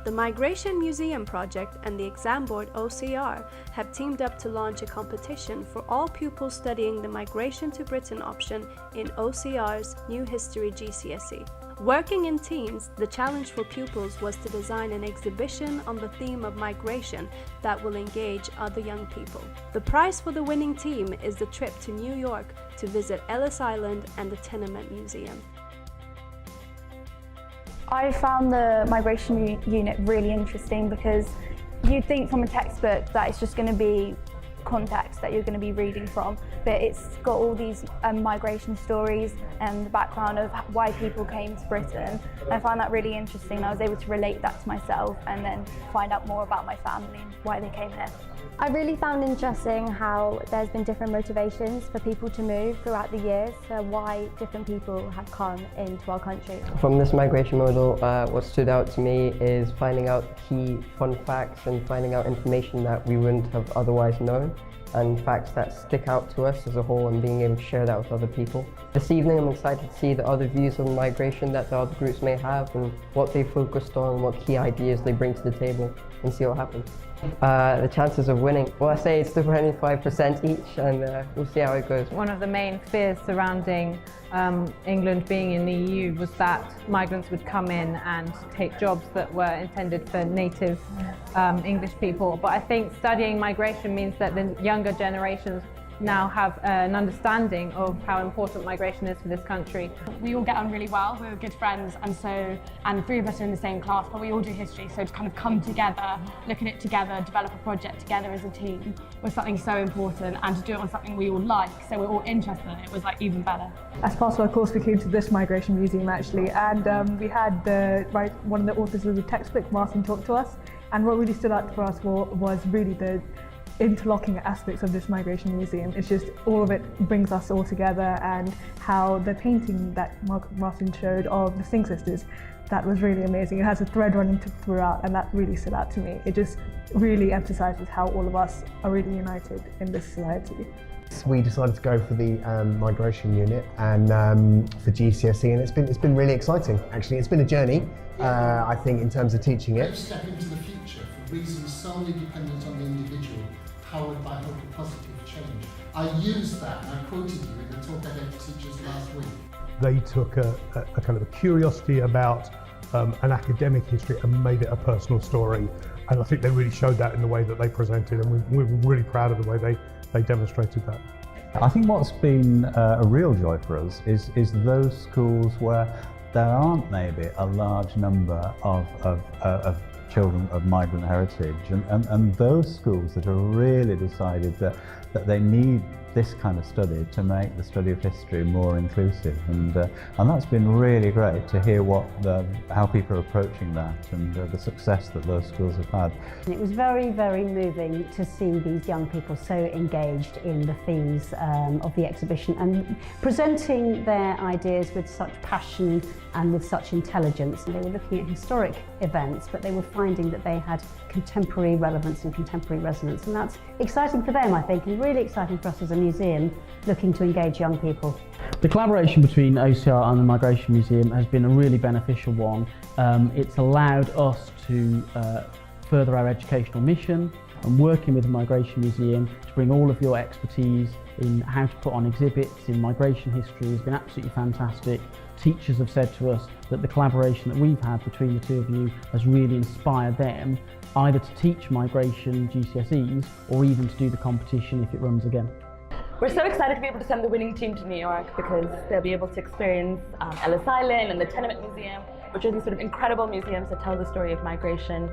The Migration Museum Project and the exam board OCR have teamed up to launch a competition for all pupils studying the Migration to Britain option in OCR's New History GCSE. Working in teams, the challenge for pupils was to design an exhibition on the theme of migration that will engage other young people. The prize for the winning team is the trip to New York to visit Ellis Island and the Tenement Museum. I found the migration unit really interesting because you'd think from a textbook that it's just going to be context that you're going to be reading from, but it's got all these migration stories and the background of why people came to Britain. I found that really interesting. I was able to relate that to myself and then find out more about my family and why they came here. I really found interesting how there's been different motivations for people to move throughout the years, so why different people have come into our country. From this migration model, what stood out to me is finding out key fun facts and finding out information that we wouldn't have otherwise known, and facts that stick out to us as a whole and being able to share that with other people. This evening I'm excited to see the other views on migration that the other groups may have and what they focused on, what key ideas they bring to the table, and see what happens. The chances of winning, well, I say it's 25% each, and we'll see how it goes. One of the main fears surrounding England being in the EU was that migrants would come in and take jobs that were intended for native English people. But I think studying migration means that the younger generations now have an understanding of how important migration is for this country. We all get on really well, we're good friends, and three of us are in the same class, but we all do history, so to kind of come together, look at it together, develop a project together as a team was something so important, and to do it on something we all like, so we're all interested in it, was like even better. As part of our course we came to this migration museum actually, and we had one of the authors of the textbook, Martin, talk to us, and what really stood out for us was really the interlocking aspects of this migration museum. It's just all of it brings us all together, and how the painting that Martin showed of the Singh sisters, that was really amazing. It has a thread running throughout, and that really stood out to me. It just really emphasises how all of us are really united in this society. We decided to go for the migration unit and for GCSE, and it's been really exciting. Actually, it's been a journey. I think in terms of teaching it. Step into the future for reasons solely dependent on the individual, powered by hope of positive change. I used that, and I quoted you in the talk I gave to teachers last week. They took a kind of a curiosity about an academic history and made it a personal story, and I think they really showed that in the way that they presented, and we were really proud of the way they demonstrated that. I think what's been a real joy for us is those schools where there aren't maybe a large number of children of migrant heritage, and those schools that have really decided that they need this kind of study to make the study of history more inclusive, and that's been really great to hear how people are approaching that, and the success that those schools have had. It was very, very moving to see these young people so engaged in the themes of the exhibition and presenting their ideas with such passion and with such intelligence. And they were looking at historic events, but they were finding that they had contemporary relevance and contemporary resonance, and that's exciting for them, I think, and really exciting for us as a museum looking to engage young people. The collaboration between OCR and the Migration Museum has been a really beneficial one. It's allowed us to further our educational mission, and working with the Migration Museum to bring all of your expertise in how to put on exhibits in migration history has been absolutely fantastic. Teachers have said to us that the collaboration that we've had between the two of you has really inspired them either to teach migration GCSEs or even to do the competition if it runs again. We're so excited to be able to send the winning team to New York because they'll be able to experience Ellis Island and the Tenement Museum, which are these sort of incredible museums that tell the story of migration.